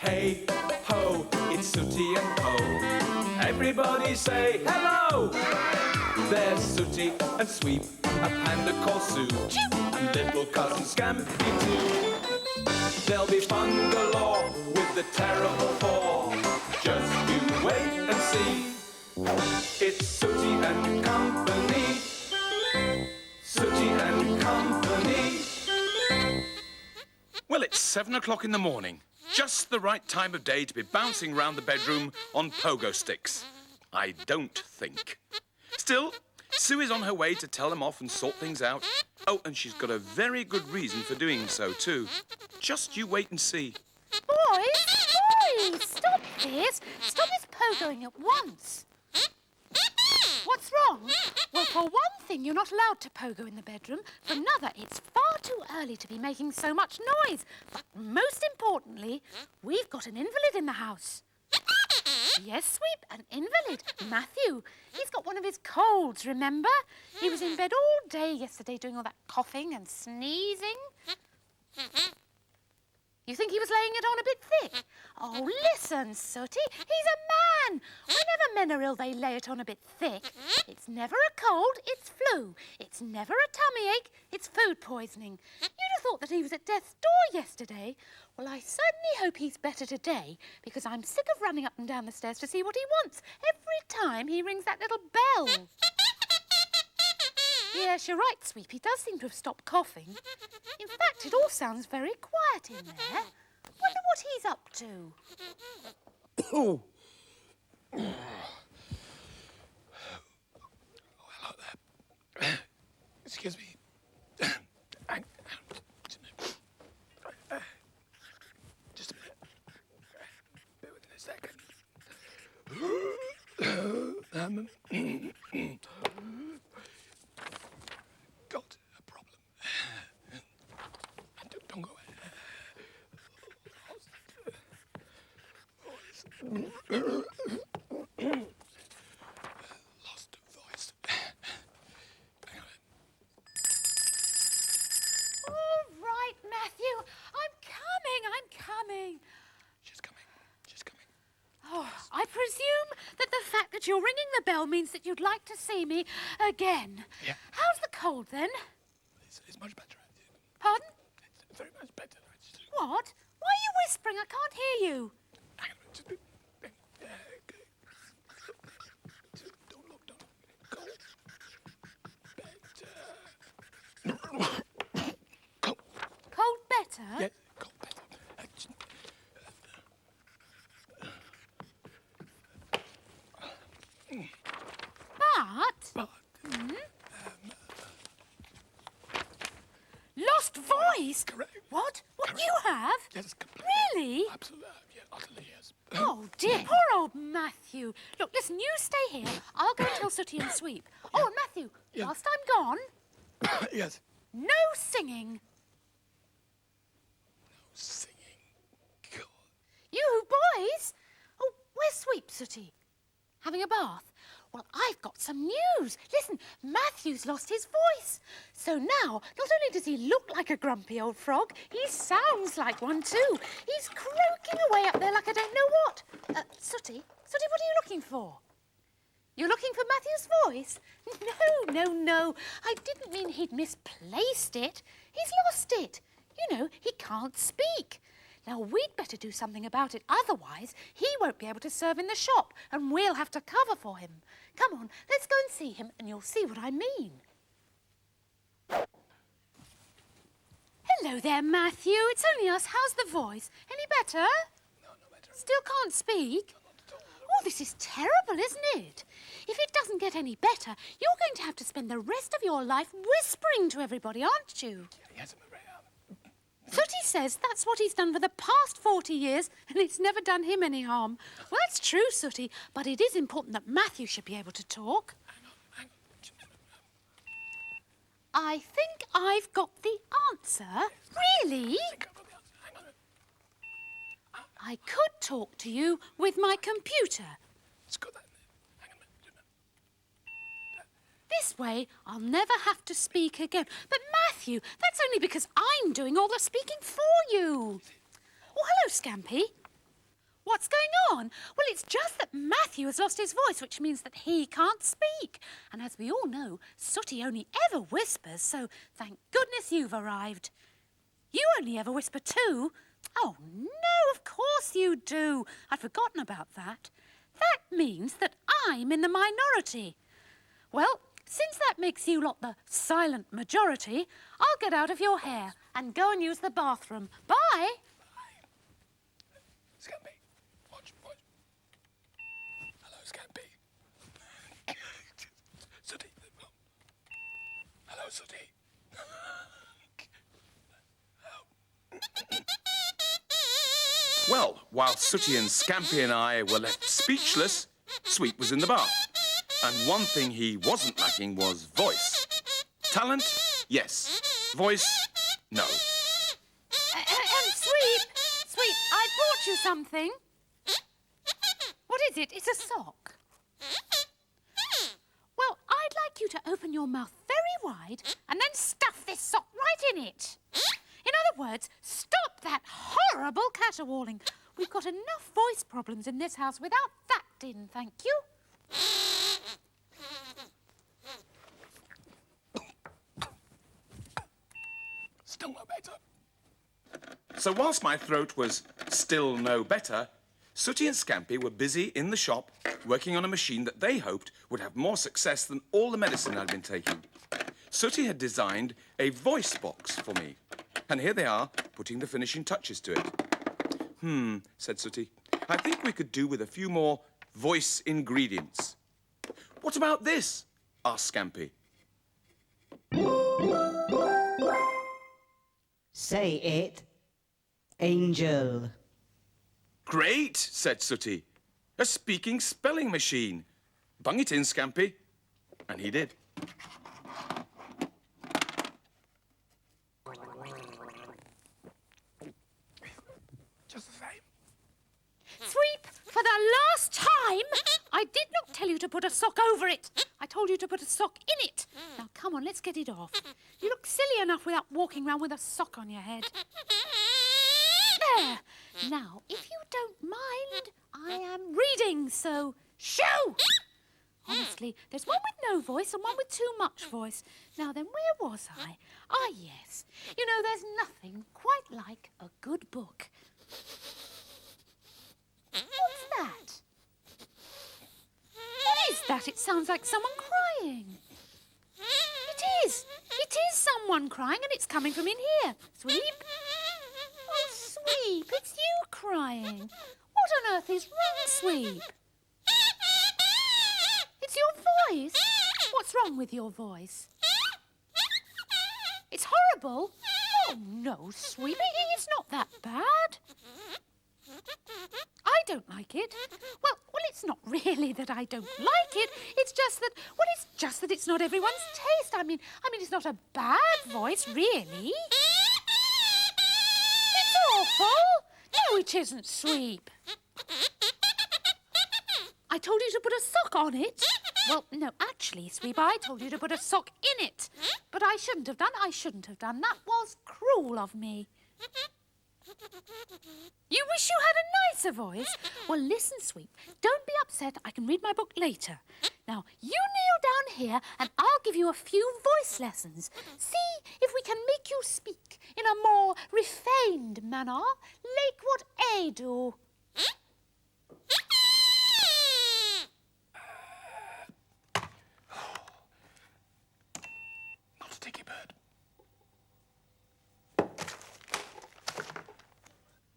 Hey ho, it's Sooty and Co. Everybody say hello. There's Sooty and Sweep, a panda called Sue, and little cousin Scampi too. There'll be fun galore with the terrible four. Just you wait and see. It's Sooty and Company. Sooty and Company. Well, it's 7 o'clock in the morning. Just the right time of day to be bouncing round the bedroom on pogo sticks. I don't think. Still, Sue is on her way to tell them off and sort things out. Oh, and she's got a very good reason for doing so, too. Just you wait and see. Boys! Stop this! Stop this pogoing at once. What's wrong? Well, for one thing, you're not allowed to pogo in the bedroom. For another, it's far too early to be making so much noise. But most importantly, we've got an invalid in the house. Yes, Sweep, an invalid. Matthew. He's got one of his colds, remember? He was in bed all day yesterday doing all that coughing and sneezing. You think he was laying it on a bit thick? Oh, listen, Sooty, he's a man. Whenever men are ill, they lay it on a bit thick. It's never a cold, it's flu. It's never a tummy ache, it's food poisoning. You'd have thought that he was at death's door yesterday. Well, I certainly hope he's better today, because I'm sick of running up and down the stairs to see what he wants every time he rings that little bell. Yes, you're right, Sweep. He does seem to have stopped coughing. In fact, it all sounds very quiet in there. Wonder what he's up to. Oh, hello there. Excuse me. Hang on. Just a minute. Bear with me a second. Got a problem. Don't go away. Lost voice. Hang on. All right, Matthew. I'm coming. She's coming. Oh, I presume that the fact that you're ringing the bell means that you'd like to see me again. Yeah. How's the cold, then? It's much better. Pardon? It's very much better. What? Why are you whispering? I can't hear you. Hang on. Just don't look. Go better. Go. Cold better? Yeah, go better. But... Lost voice? Correct. What? What, Correct. you have? Yes, completely. Really? Absolutely. Yeah, utterly, yes. Oh, dear. Poor old Matthew. Look, listen, you stay here. I'll go and tell Sooty and Sweep. Oh, and Matthew, Yeah. whilst I'm gone, Yes. no singing. Singing. God. You boys! Oh, where's Sweep, Sooty? Having a bath? Well, I've got some news. Listen, Matthew's lost his voice. So now, not only does he look like a grumpy old frog, he sounds like one too. He's croaking away up there like I don't know what. Sooty, what are you looking for? You're looking for Matthew's voice? No. I didn't mean he'd misplaced it. He's lost it. You know, he can't speak. Now, we'd better do something about it. Otherwise, he won't be able to serve in the shop and we'll have to cover for him. Come on, let's go and see him and you'll see what I mean. Hello there, Matthew. It's only us. How's the voice? Any better? No better. Still can't speak? No, not at all. Oh, this is terrible, isn't it? If it doesn't get any better, you're going to have to spend the rest of your life whispering to everybody, aren't you? Yes, I'm afraid. Sooty says that's what he's done for the past 40 years, and it's never done him any harm. Well, that's true, Sooty, but it is important that Matthew should be able to talk. Hang on. I think I've got the answer. Really? Hang on. I could talk to you with my computer. Let's go then. Hang on a minute. This way, I'll never have to speak again. But, Matthew, that's only because I'm doing all the speaking for you. Oh, hello, Scampi. What's going on? Well, it's just that Matthew has lost his voice, which means that he can't speak. And as we all know, Sooty only ever whispers, so thank goodness you've arrived. You only ever whisper too. Oh, no, of course you do. I'd forgotten about that. That means that I'm in the minority. Well, since that makes you lot the silent majority, I'll get out of your hair and go and use the bathroom. Bye. Scampi, watch. Hello, Scampi. Sooty. Hello, Sooty. Well, while Sooty and Scampi and I were left speechless, Sweep was in the bath. And one thing he wasn't lacking was voice. Talent, yes. Voice, no. Sweep, I brought you something. What is it? It's a sock. Well, I'd like you to open your mouth very wide and then stuff this sock right in it. In other words, stop that horrible caterwauling. We've got enough voice problems in this house without that in, thank you. Still no better. So whilst my throat was still no better, Sooty and Scampi were busy in the shop working on a machine that they hoped would have more success than all the medicine I'd been taking. Sooty had designed a voice box for me. And here they are, putting the finishing touches to it. Said Sooty. I think we could do with a few more voice ingredients. What about this? Asked Scampi. Say it. Angel. Great, said Sooty. A speaking spelling machine. Bung it in, Scampi. And he did. Just the same. Sweep, for the last time, I did not tell you to put a sock over it. I told you to put a sock in it. Now, come on, let's get it off. You look silly enough without walking around with a sock on your head. There. Now, if you don't mind, I am reading, so shoo! Honestly, there's one with no voice and one with too much voice. Now then, where was I? Ah, yes. You know, there's nothing quite like a good book. What's that? What is that? It sounds like someone crying. It is. It is someone crying, and it's coming from in here. Sweep. Oh, Sweep, it's you crying. What on earth is wrong, Sweep? It's your voice. What's wrong with your voice? It's horrible. Oh, no, Sweep, it's not that bad. I don't like it. Well, it's not really that I don't like it. It's just that, it's not everyone's taste. I mean, it's not a bad voice, really. It's awful. No, it isn't, Sweep. I told you to put a sock on it. Well, no, actually, Sweep, I told you to put a sock in it. But I shouldn't have done. That was cruel of me. You wish you had a nicer voice? Well, listen, Sweep, don't be upset. I can read my book later. Now, you kneel down here and I'll give you a few voice lessons. See if we can make you speak in a more refined manner, like what I do. Not a dicky bird.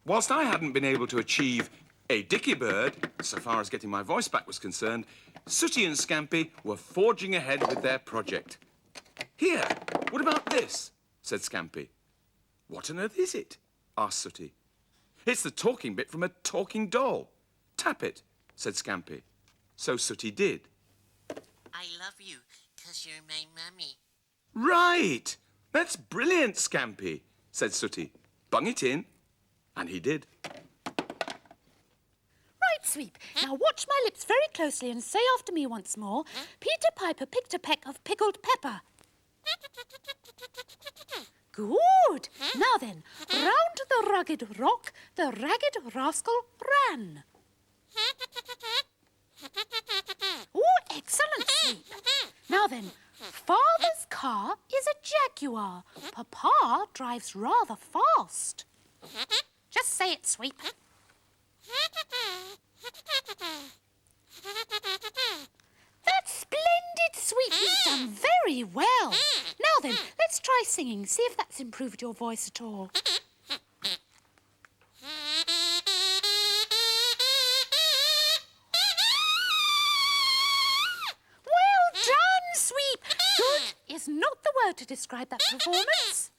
Whilst I hadn't been able to achieve a dicky bird, so far as getting my voice back was concerned, Sooty and Scampi were forging ahead with their project. Here, what about this? Said Scampi. What on earth is it? Asked Sooty. It's the talking bit from a talking doll. Tap it, said Scampi. So Sooty did. I love you, 'cause you're my mummy. Right! That's brilliant, Scampi, said Sooty. Bung it in. And he did. Right, Sweep. Now watch my lips very closely and say after me once more. Peter Piper picked a peck of pickled pepper. Good. Now then, round the rugged rock, the ragged rascal ran. Oh, excellent, Sweep. Now then, Father's car is a Jaguar. Papa drives rather fast. Just say it, Sweep. That's splendid, Sweep. You've done very well. Now then, let's try singing. See if that's improved your voice at all. Well done, Sweep. Good is not the word to describe that performance.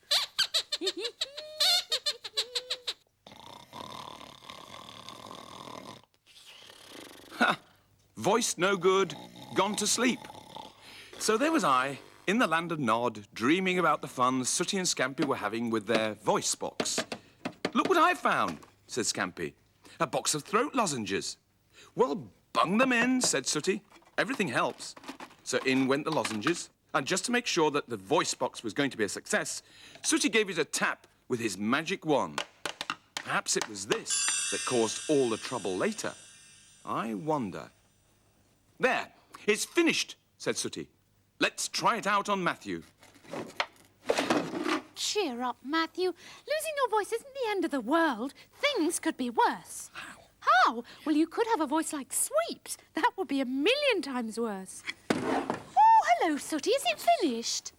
Voice no good, gone to sleep. So there was I, in the land of Nod, dreaming about the fun Sooty and Scampi were having with their voice box. Look what I found, said Scampi. A box of throat lozenges. Well, bung them in, said Sooty. Everything helps. So in went the lozenges, and just to make sure that the voice box was going to be a success, Sooty gave it a tap with his magic wand. Perhaps it was this that caused all the trouble later. I wonder. There, it's finished, said Sooty. Let's try it out on Matthew. Cheer up, Matthew. Losing your voice isn't the end of the world. Things could be worse. How? Well, you could have a voice like Sweep's. That would be 1,000,000 times worse. Oh, hello, Sooty. Is it finished?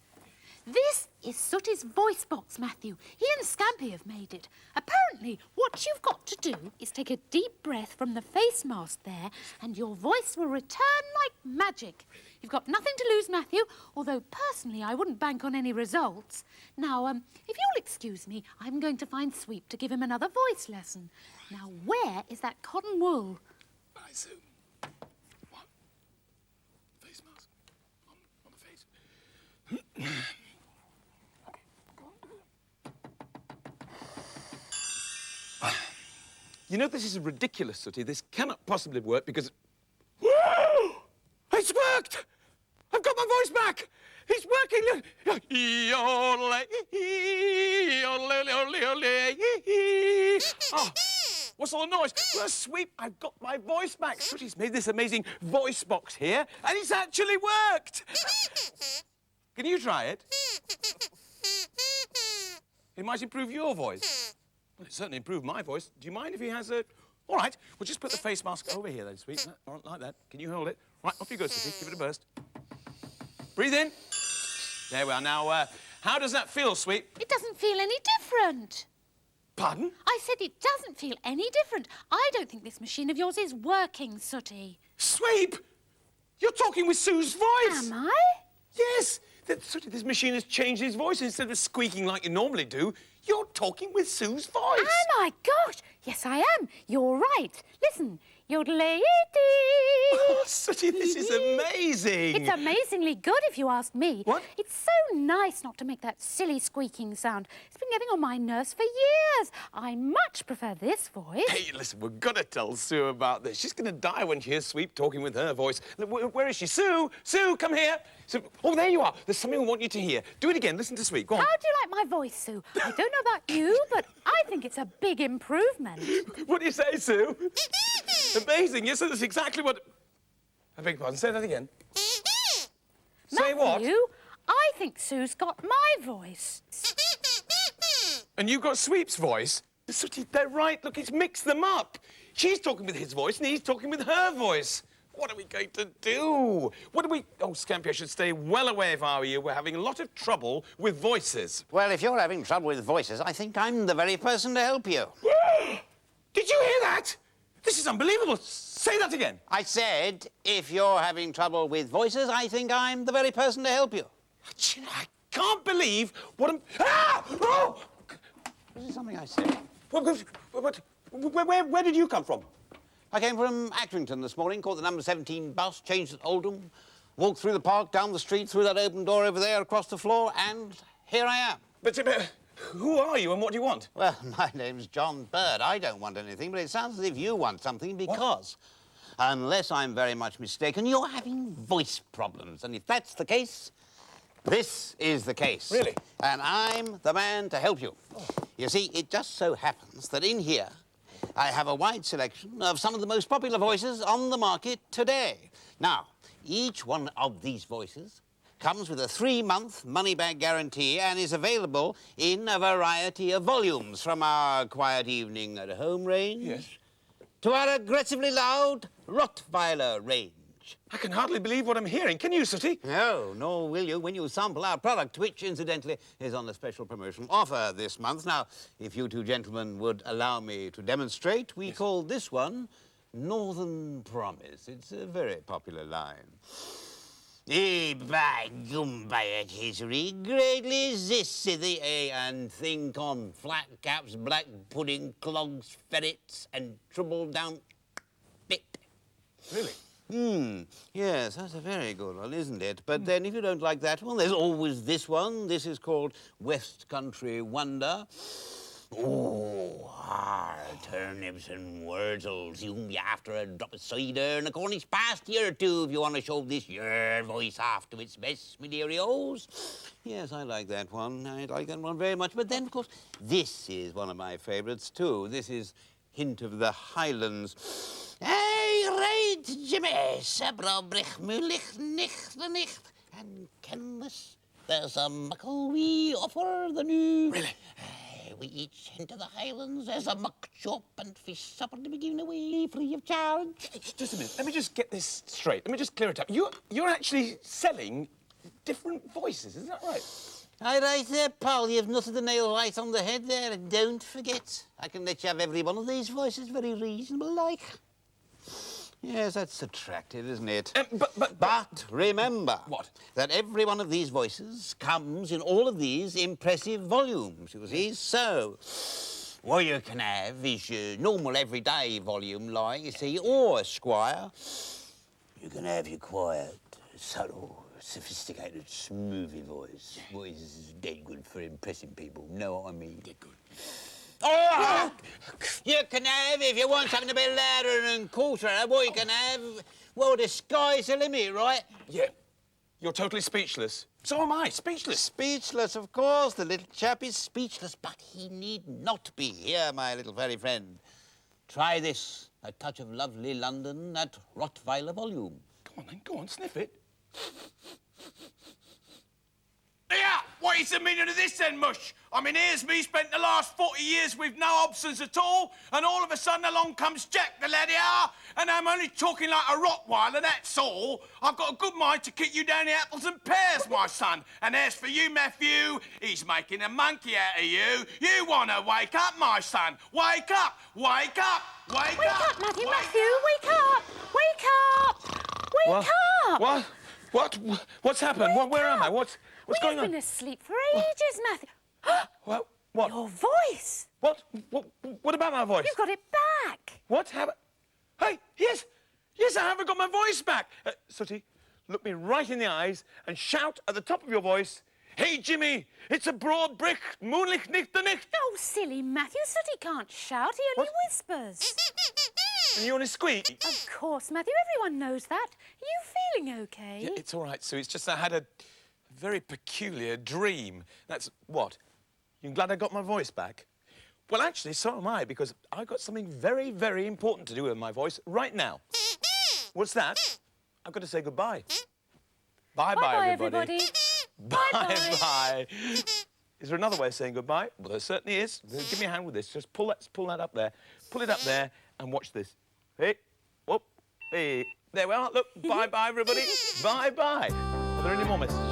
This is Sooty's voice box, Matthew. He and Scampi have made it. Apparently, what you've got to do is take a deep breath from the face mask there, and your voice will return like magic. You've got nothing to lose, Matthew, although personally I wouldn't bank on any results. Now, if you'll excuse me, I'm going to find Sweep to give him another voice lesson. Now, where is that cotton wool? Bye, Sue. What? Face mask? On the face? You know, this is ridiculous, Sooty. This cannot possibly work because... It's worked! I've got my voice back! It's working! Oh, what's all the noise? Well, Sweep, I've got my voice back. Sooty's made this amazing voice box here, and it's actually worked! Can you try it? It might improve your voice. Well, it certainly improved my voice. Do you mind if he has a... All right, we'll just put the face mask over here then, Sweep. All right, like that. Can you hold it? Right, off you go, Sooty. Give it a burst. Breathe in. There we are. Now, how does that feel, Sweep? It doesn't feel any different. Pardon? I said it doesn't feel any different. I don't think this machine of yours is working, Sooty. Sweep! You're talking with Sue's voice! Am I? Yes! Sooty, this machine has changed his voice. Instead of squeaking like you normally do, you're talking with Sue's voice. Oh, my gosh. Yes, I am. You're right. Listen. Yodelay-dee. Oh, Sooty, this is amazing. It's amazingly good, if you ask me. What? It's so nice not to make that silly squeaking sound. It's been getting on my nerves for years. I much prefer this voice. Hey, listen, we've got to tell Sue about this. She's going to die when she hears Sweep talking with her voice. Where is she? Sue! Sue, come here. Sue. Oh, there you are. There's something I want you to hear. Do it again. Listen to Sweep. Go on. How do you like my voice, Sue? I don't know about you, but I think it's a big improvement. What do you say, Sue? Amazing. Yes, that's exactly what... I beg your pardon. Say that again. Say what? Matthew, I think Sue's got my voice. And you've got Sweep's voice? Sooty, they're right. Look, it's mixed them up. She's talking with his voice and he's talking with her voice. What are we going to do? What do we... Oh, Scampi, I should stay well away if I were you. We're having a lot of trouble with voices. Well, if you're having trouble with voices, I think I'm the very person to help you. Did you hear that? This is unbelievable. Say that again. I said, if you're having trouble with voices, I think I'm the very person to help you. You know, I can't believe what I'm... Ah! Oh! This is something I said. Where did you come from? I came from Accrington this morning, caught the number 17 bus, changed at Oldham, walked through the park, down the street, through that open door over there, across the floor, and here I am. But who are you and what do you want? Well, my name's John Bird. I don't want anything, but it sounds as if you want something because, unless I'm very much mistaken, you're having voice problems. And if that's the case, This is the case. Really? And I'm the man to help you. You see, it just so happens that in here I have a wide selection of some of the most popular voices on the market today. Now, each one of these voices comes with a 3-month money-back guarantee and is available in a variety of volumes, from our quiet evening at home range to our aggressively loud Rottweiler range. I can hardly believe what I'm hearing. Can you, Sooty? No, nor will you when you sample our product, which, incidentally, is on a special promotional offer this month. Now, if you two gentlemen would allow me to demonstrate, we call this one Northern Promise. It's a very popular line. By gum by it history, greatly zissy the and think on flat caps, black pudding, clogs, ferrets, and trouble down bit. Really? Yes, that's a very good one, isn't it? But then if you don't like that one, there's always this one. This is called West Country Wonder. Oh, turnips and wurzels. You can be after a drop of cider and a Cornish pasty or two if you want to show this your voice off to its best, my dearios. Yes, I like that one. I like that one very much. But then, of course, this is one of my favourites, too. This is Hint of the Highlands. Hey, right, Jimmy. Sabrobrich, mulich, nicht, nicht. And canvas, there's a muckle we offer the new. Really? We each Hint of the Highlands. There's a muck chop and fish supper to be given away free of charge. Just a minute. Let me just get this straight. Let me just clear it up. You're actually selling different voices, isn't that right? Aye, right there, pal. You've knotted the nail right on the head there. And don't forget, I can let you have every one of these voices very reasonable like. Yes, that's attractive, isn't it? But remember that every one of these voices comes in all of these impressive volumes, you see. So, what you can have is your normal everyday volume, like, you see, or, Squire, you can have your quiet, subtle, sophisticated, smoothie voice. What is dead good for impressing people, know what I mean? Dead good. Oh, you can have, if you want something a bit louder and coarser, what you can have, well, the sky's the limit, right? Yeah. You're totally speechless. So am I, speechless. Speechless, of course. The little chap is speechless, but he need not be. Here, my little fairy friend. Try this, a touch of lovely London at Rottweiler volume. Go on, then. Go on, sniff it. Yeah, what is the meaning of this then, Mush? I mean, here's me spent the last 40 years with no options at all, and all of a sudden along comes Jack the laddie, and I'm only talking like a Rottweiler, that's all. I've got a good mind to kick you down the apples and pears, my son. And as for you, Matthew, he's making a monkey out of you. You want to wake up, my son. Wake up, wake up, wake up. Wake up, Matthew, wake up! Wake up! Wake up! What? What's happened? Where am I? What's going on? You've been asleep for ages, Matthew. What? Your voice. What about my voice? You've got it back. What happened? Hey, yes, I haven't got my voice back. Sooty, look me right in the eyes and shout at the top of your voice, "Hey, Jimmy, it's a broad brick, moonlich nicht the nicht." Oh, silly Matthew, Sooty can't shout, he only whispers. And you only squeak? Of course, Matthew, everyone knows that. Are you feeling okay? Yeah, it's all right, Sue. It's just I had a very peculiar dream. That's what? You glad I got my voice back? Well, actually, so am I, because I've got something very, very important to do with my voice right now. What's that? I've got to say goodbye. Bye-bye, everybody. Bye-bye. Is there another way of saying goodbye? Well, there certainly is. Give me a hand with this. Just pull that up there. Pull it up there and watch this. Hey, whoop, hey. There we are. Look, bye-bye, everybody. Bye-bye. Are there any more messages?